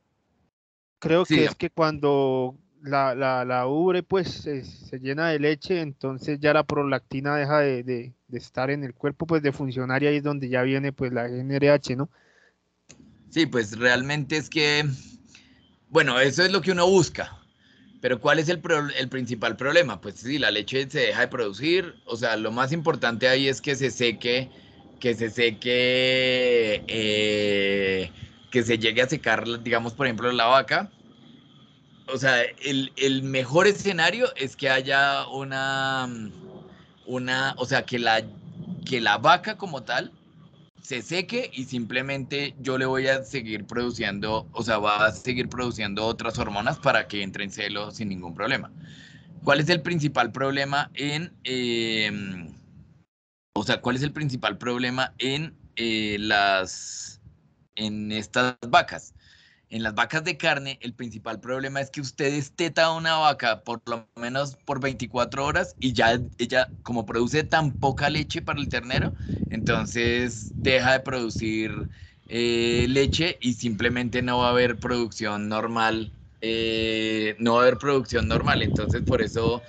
creo Sí, que es que cuando la ubre pues se llena de leche, entonces ya la prolactina deja de estar en el cuerpo, pues de funcionar y ahí es donde ya viene pues la GnRH, ¿no? sí, pues realmente es que, bueno, eso es lo que uno busca. Pero ¿cuál es el principal problema? Pues sí, la leche se deja de producir, o sea, lo más importante ahí es que se llegue a secar, digamos, por ejemplo, la vaca. O sea, el mejor escenario es que haya o sea, que la vaca como tal se seque y simplemente yo le voy a seguir produciendo, o sea, va a seguir produciendo otras hormonas para que entre en celo sin ningún problema. ¿Cuál es el principal problema o sea, cuál es el principal problema en estas vacas? En las vacas de carne, el principal problema es que usted desteta a una vaca por lo menos por 24 horas y ya ella, como produce tan poca leche para el ternero, entonces deja de producir leche y simplemente no va a haber producción normal. No va a haber producción normal, entonces por eso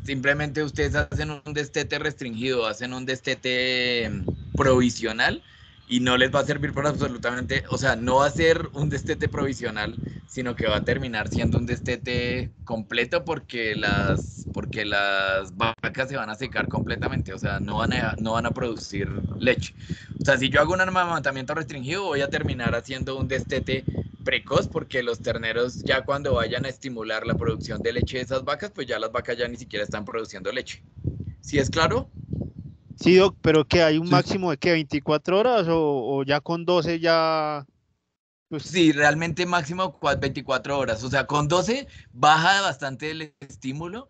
simplemente ustedes hacen un destete restringido, hacen un destete provisional y no les va a servir para absolutamente, o sea, no va a ser un destete provisional, sino que va a terminar siendo un destete completo porque las vacas se van a secar completamente, o sea, no van a producir leche. O sea, si yo hago un amamantamiento restringido, voy a terminar haciendo un destete precoz porque los terneros ya cuando vayan a estimular la producción de leche de esas vacas, pues ya las vacas ya ni siquiera están produciendo leche. ¿Sí es claro? Sí, Doc, pero que hay un Sí. máximo de que 24 horas o ya con 12 ya, pues, Sí, realmente máximo 24 horas. O sea, con 12 baja bastante el estímulo,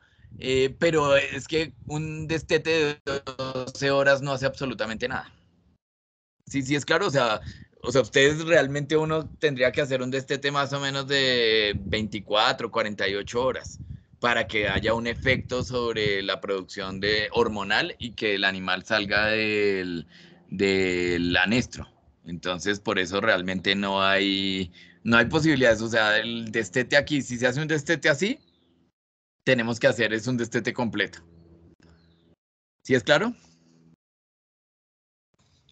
pero es que un destete de 12 horas no hace absolutamente nada. Sí, sí, es claro. O sea, ustedes realmente uno tendría que hacer un destete más o menos de 24, 48 horas para que haya un efecto sobre la producción de hormonal y que el animal salga del anestro. Entonces, por eso realmente no hay posibilidades. O sea, el destete aquí, si se hace un destete así, tenemos que hacer es un destete completo. ¿Sí es claro?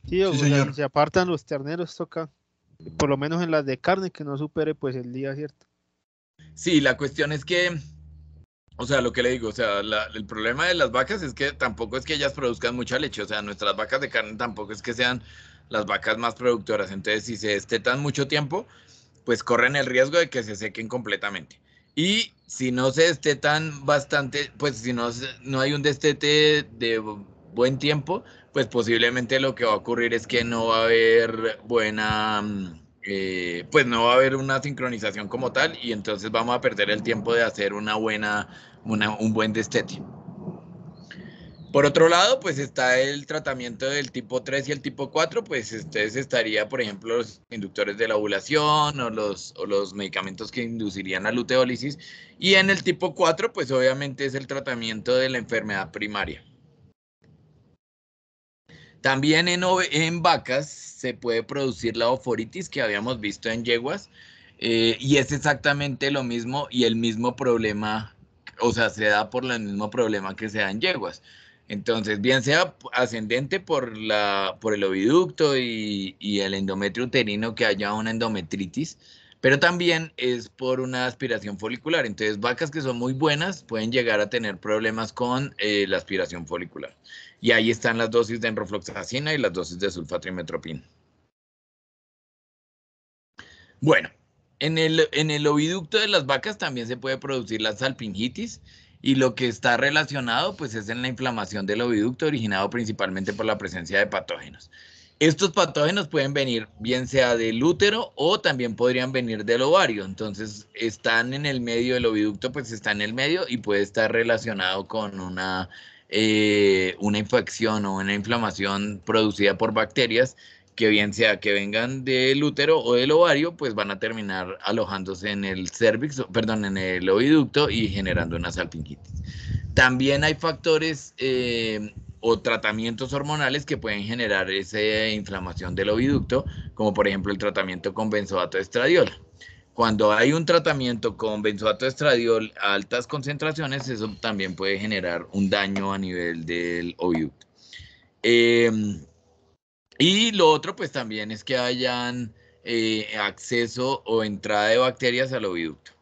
sí, Doc, Sí, o sea, si señor. se apartan los terneros toca, por lo menos en las de carne, que no supere pues el día, ¿cierto? Sí, la cuestión es que o sea, lo que le digo, o sea, el problema de las vacas es que tampoco es que ellas produzcan mucha leche, o sea, nuestras vacas de carne tampoco es que sean las vacas más productoras, entonces si se destetan mucho tiempo, pues corren el riesgo de que se sequen completamente. Y si no se destetan bastante, pues si no hay un destete de buen tiempo, pues posiblemente lo que va a ocurrir es que no va a haber pues no va a haber una sincronización como tal y entonces vamos a perder el tiempo de hacer un buen destete. Por otro lado, pues está el tratamiento del tipo 3 y el tipo 4, pues ustedes estaría, por ejemplo, los inductores de la ovulación o los medicamentos que inducirían la luteólisis. Y en el tipo 4, pues obviamente es el tratamiento de la enfermedad primaria. También en vacas se puede producir la oforitis que habíamos visto en yeguas y es exactamente lo mismo y el mismo problema, o sea, se da por el mismo problema que se da en yeguas. Entonces, bien sea ascendente por el oviducto y el endometrio uterino que haya una endometritis, pero también es por una aspiración folicular. Entonces, vacas que son muy buenas pueden llegar a tener problemas con la aspiración folicular. Y ahí están las dosis de enrofloxacina y las dosis de sulfatrimetropina. Bueno, en el oviducto de las vacas también se puede producir la salpingitis y lo que está relacionado pues es en la inflamación del oviducto originado principalmente por la presencia de patógenos. Estos patógenos pueden venir bien sea del útero o también podrían venir del ovario. Entonces están en el medio del oviducto, pues está en el medio y puede estar relacionado con una infección o una inflamación producida por bacterias que bien sea que vengan del útero o del ovario, pues van a terminar alojándose en el cervix, perdón, en el oviducto y generando una salpingitis. También hay factores o tratamientos hormonales que pueden generar esa inflamación del oviducto, como por ejemplo el tratamiento con benzoato de estradiol. Cuando hay un tratamiento con benzoato de estradiol a altas concentraciones, eso también puede generar un daño a nivel del oviducto. Y lo otro, pues también es que hayan acceso o entrada de bacterias al oviducto.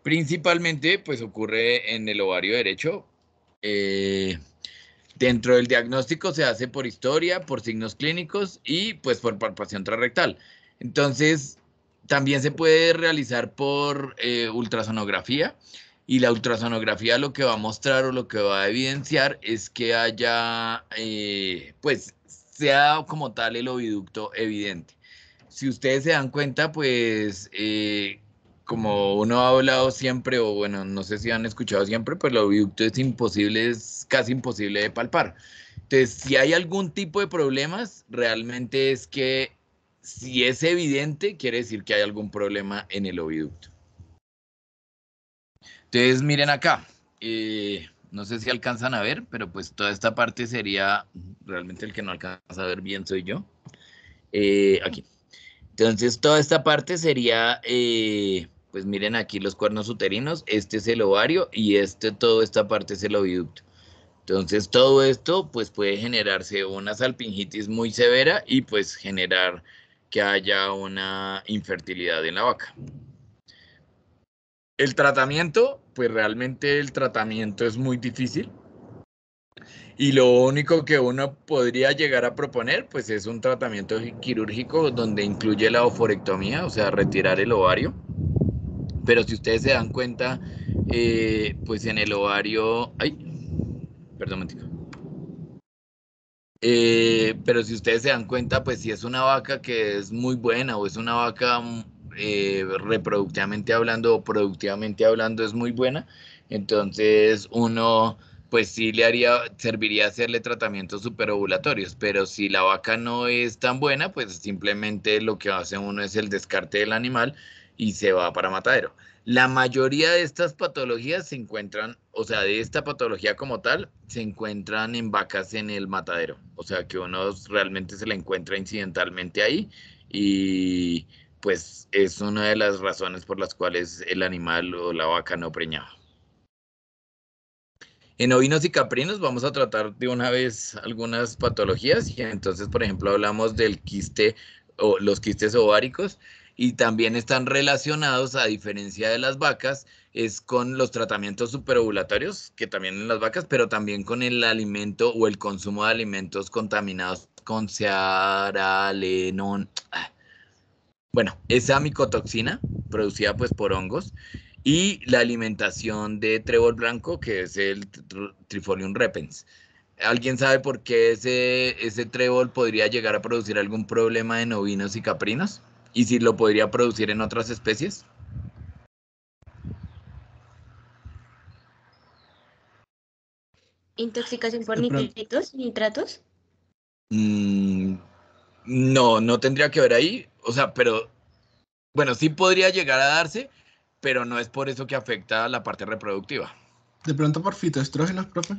Principalmente, pues ocurre en el ovario derecho. Eh, Dentro del diagnóstico se hace por historia, por signos clínicos y pues por palpación transrectal. Entonces, también se puede realizar por ultrasonografía y la ultrasonografía lo que va a mostrar o lo que va a evidenciar es que haya, pues, sea como tal el oviducto evidente. Si ustedes se dan cuenta, pues como uno ha hablado siempre, o bueno, no sé si han escuchado siempre, pues el oviducto es imposible, es casi imposible de palpar. Entonces, si hay algún tipo de problemas, realmente es que si es evidente, quiere decir que hay algún problema en el oviducto. Entonces, miren acá. No sé si alcanzan a ver, pero pues toda esta parte sería, realmente el que no alcanza a ver bien soy yo. Aquí. Entonces, toda esta parte sería, pues miren aquí los cuernos uterinos, este es el ovario y toda esta parte es el oviducto. Entonces, todo esto pues puede generarse una salpingitis muy severa y pues generar que haya una infertilidad en la vaca. El tratamiento, pues realmente el tratamiento es muy difícil. Y lo único que uno podría llegar a proponer, pues es un tratamiento quirúrgico donde incluye la oforectomía, o sea, retirar el ovario. Pero si ustedes se dan cuenta, pues en el ovario... Ay, perdón, un momentico. Pero si ustedes se dan cuenta, pues si es una vaca que es muy buena o es una vaca reproductivamente hablando o productivamente hablando es muy buena, entonces uno pues sí serviría hacerle tratamientos superovulatorios, pero si la vaca no es tan buena, pues simplemente lo que hace uno es el descarte del animal y se va para matadero. La mayoría de estas patologías se encuentran, o sea, de esta patología como tal, se encuentran en vacas en el matadero. O sea, que uno realmente se la encuentra incidentalmente ahí y pues es una de las razones por las cuales el animal o la vaca no preñaba. En ovinos y caprinos vamos a tratar de una vez algunas patologías y entonces, por ejemplo, hablamos del quiste o los quistes ováricos y también están relacionados, a diferencia de las vacas, es con los tratamientos superovulatorios, que también en las vacas, pero también con el alimento o el consumo de alimentos contaminados con cearalenón. Bueno, esa micotoxina producida pues por hongos y la alimentación de trébol blanco, que es el Trifolium repens. ¿Alguien sabe por qué ese trébol podría llegar a producir algún problema en ovinos y caprinos? ¿Y si lo podría producir en otras especies? ¿Intoxicación por De pronto, nitratos? No, no tendría que ver ahí. O sea, pero bueno, sí podría llegar a darse, pero no es por eso que afecta a la parte reproductiva. de pronto por fitoestrógenos, profe.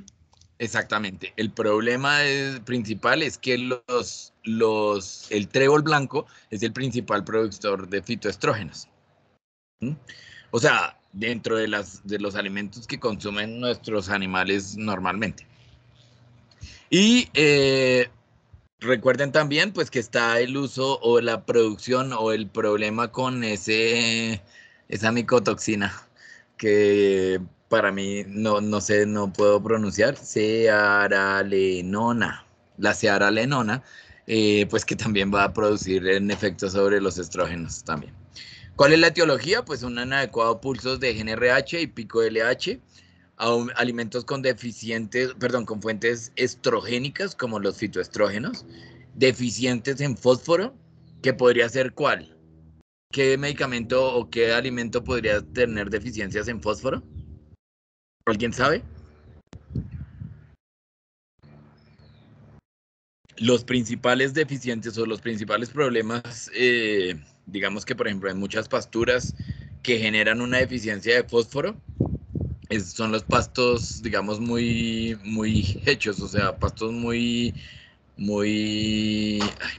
Exactamente. El problema principal es que el trébol blanco es el principal productor de fitoestrógenos. ¿Mm? O sea, dentro de los alimentos que consumen nuestros animales normalmente. Y recuerden también pues que está el uso o la producción o el problema con esa micotoxina que para mí no sé, no puedo pronunciar, cearalenona. La cearalenona, pues que también va a producir en efecto sobre los estrógenos también. ¿Cuál es la etiología? Pues un inadecuado pulsos de GnRH y pico LH, alimentos con con fuentes estrogénicas como los fitoestrógenos, deficientes en fósforo, que podría ser ¿cuál? ¿Qué medicamento o qué alimento podría tener deficiencias en fósforo? ¿Alguien sabe? Los principales deficientes o los principales problemas, digamos que por ejemplo en muchas pasturas que generan una deficiencia de fósforo, son los pastos, digamos, muy hechos, o sea, pastos muy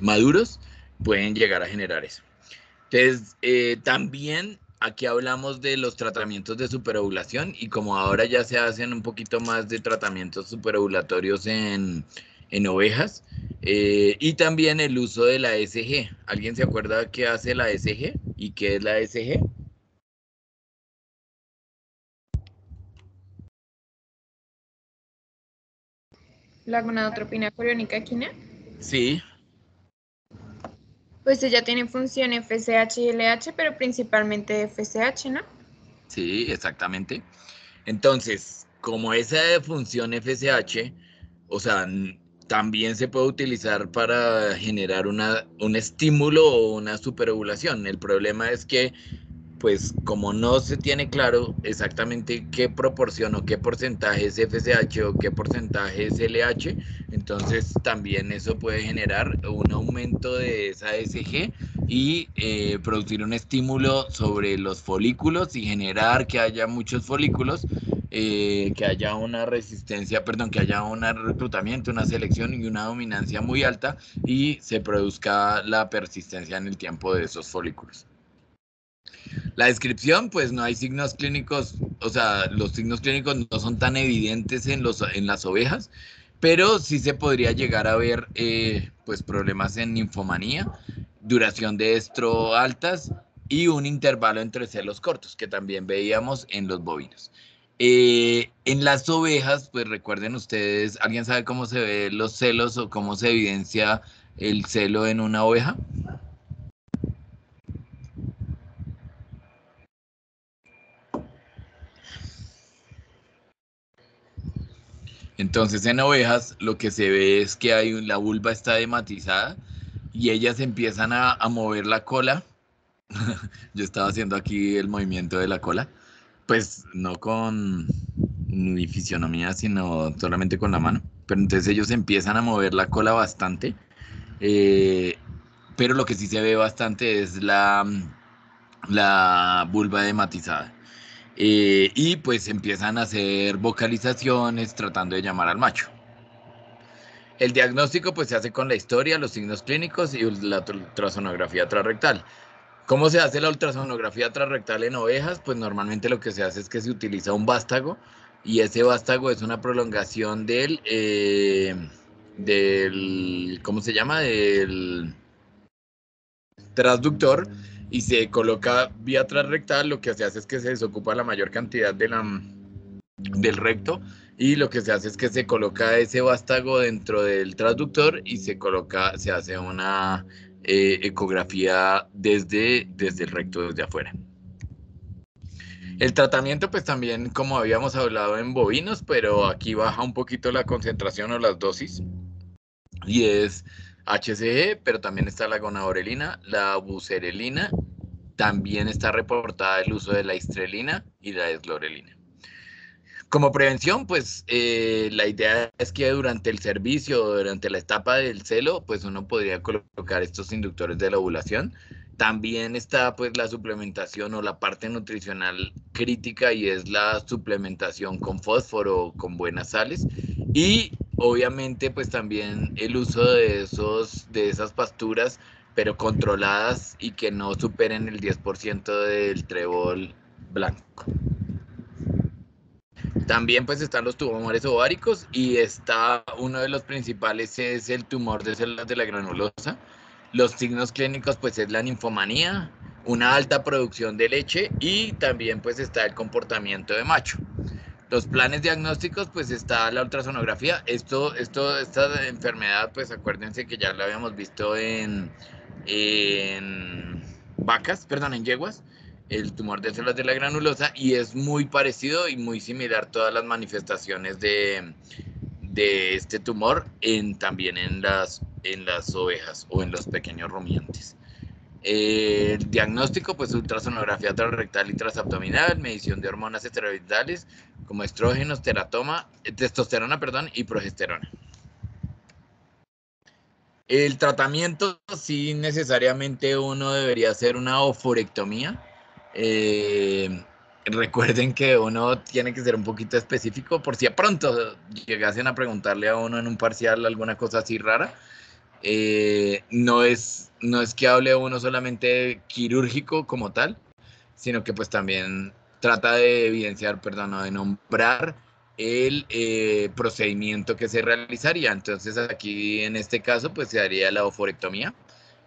maduros, pueden llegar a generar eso. Entonces, también aquí hablamos de los tratamientos de superovulación y como ahora ya se hacen un poquito más de tratamientos superovulatorios en ovejas y también el uso de la ESG. ¿Alguien se acuerda qué hace la ESG y qué es la ESG? La gonadotropina coriónica equina. Sí. Pues ella tiene función FSH y LH, pero principalmente FSH, ¿no? Sí, exactamente. Entonces, como esa función FSH, o sea, también se puede utilizar para generar un estímulo o una superovulación. El problema es que, pues, como no se tiene claro exactamente qué proporción o qué porcentaje es FSH o qué porcentaje es LH, entonces también eso puede generar un aumento de esa SG y producir un estímulo sobre los folículos y generar que haya muchos folículos, que haya una resistencia, perdón, que haya un reclutamiento, una selección y una dominancia muy alta y se produzca la persistencia en el tiempo de esos folículos. La descripción, pues no hay signos clínicos, o sea, los signos clínicos no son tan evidentes en las ovejas, pero sí se podría llegar a ver pues problemas en ninfomanía, duración de estro altas y un intervalo entre celos cortos, que también veíamos en los bovinos. En las ovejas, pues recuerden ustedes, ¿alguien sabe cómo se ven los celos o cómo se evidencia el celo en una oveja? Entonces en ovejas lo que se ve es que la vulva está edematizada y ellas empiezan a mover la cola. Yo estaba haciendo aquí el movimiento de la cola, pues no con ni fisionomía, sino solamente con la mano. Pero entonces ellos empiezan a mover la cola bastante, pero lo que sí se ve bastante es la vulva edematizada. Y pues empiezan a hacer vocalizaciones tratando de llamar al macho. El diagnóstico pues se hace con la historia, los signos clínicos y la ultrasonografía transrectal. ¿Cómo se hace la ultrasonografía transrectal en ovejas? Pues normalmente lo que se hace es que se utiliza un vástago y ese vástago es una prolongación ¿cómo se llama? Del transductor y se coloca vía transrectal. Lo que se hace es que se desocupa la mayor cantidad del recto y lo que se hace es que se coloca ese vástago dentro del transductor y se hace una ecografía desde el recto, desde afuera. El tratamiento pues también, como habíamos hablado en bovinos, pero aquí baja un poquito la concentración o las dosis y es HCG, pero también está la gonadorelina, la buserelina, también está reportada el uso de la histrelina y la deslorelina. Como prevención, pues la idea es que durante el servicio, durante la etapa del celo, pues uno podría colocar estos inductores de la ovulación. También está pues la suplementación o la parte nutricional crítica y es la suplementación con fósforo, con buenas sales y obviamente pues también el uso de esas pasturas, pero controladas y que no superen el 10% del trébol blanco. También pues están los tumores ováricos y está uno de los principales es el tumor de células de la granulosa. Los signos clínicos pues es la ninfomanía, una alta producción de leche y también pues está el comportamiento de macho. Los planes diagnósticos pues está la ultrasonografía. Esta enfermedad pues acuérdense que ya la habíamos visto en vacas, perdón, en yeguas, el tumor de células de la granulosa y es muy parecido y muy similar todas las manifestaciones de este tumor también en las ovejas o en los pequeños rumiantes. El diagnóstico, pues ultrasonografía transrectal y transabdominal, medición de hormonas esteroidales como estrógenos, testosterona, y progesterona. El tratamiento, sí, necesariamente uno debería hacer una oforectomía. Recuerden que uno tiene que ser un poquito específico por si de pronto llegasen a preguntarle a uno en un parcial alguna cosa así rara. No es que hable uno solamente quirúrgico como tal, sino que pues también trata de evidenciar, o de nombrar el procedimiento que se realizaría. Entonces aquí en este caso pues se haría la oforectomía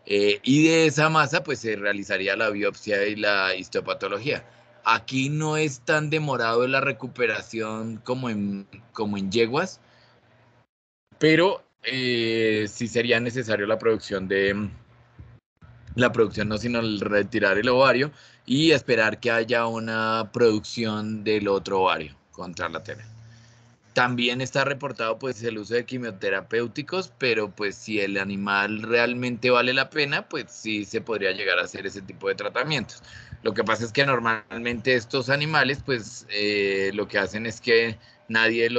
y de esa masa pues se realizaría la biopsia y la histopatología. Aquí no es tan demorado la recuperación como en yeguas, pero sí sería necesario la producción no, sino el retirar el ovario y esperar que haya una producción del otro ovario contralateral. También está reportado pues el uso de quimioterapéuticos, pero pues si el animal realmente vale la pena, pues sí se podría llegar a hacer ese tipo de tratamientos. Lo que pasa es que normalmente estos animales pues lo que hacen es que nadie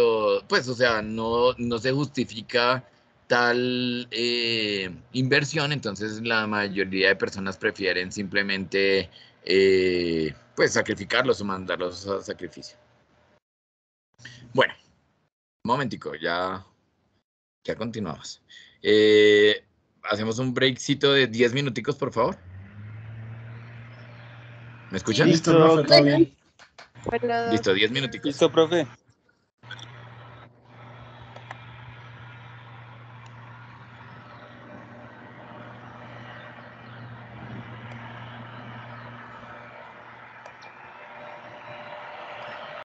pues o sea, no se justifica tal inversión, entonces la mayoría de personas prefieren simplemente pues sacrificarlos o mandarlos a sacrificio. Bueno, un momentico, ya continuamos. Hacemos un breakcito de 10 minuticos, por favor. ¿Me escuchan? Listo, profe, todo bien. Pero Listo, 10 minuticos. Listo, profe.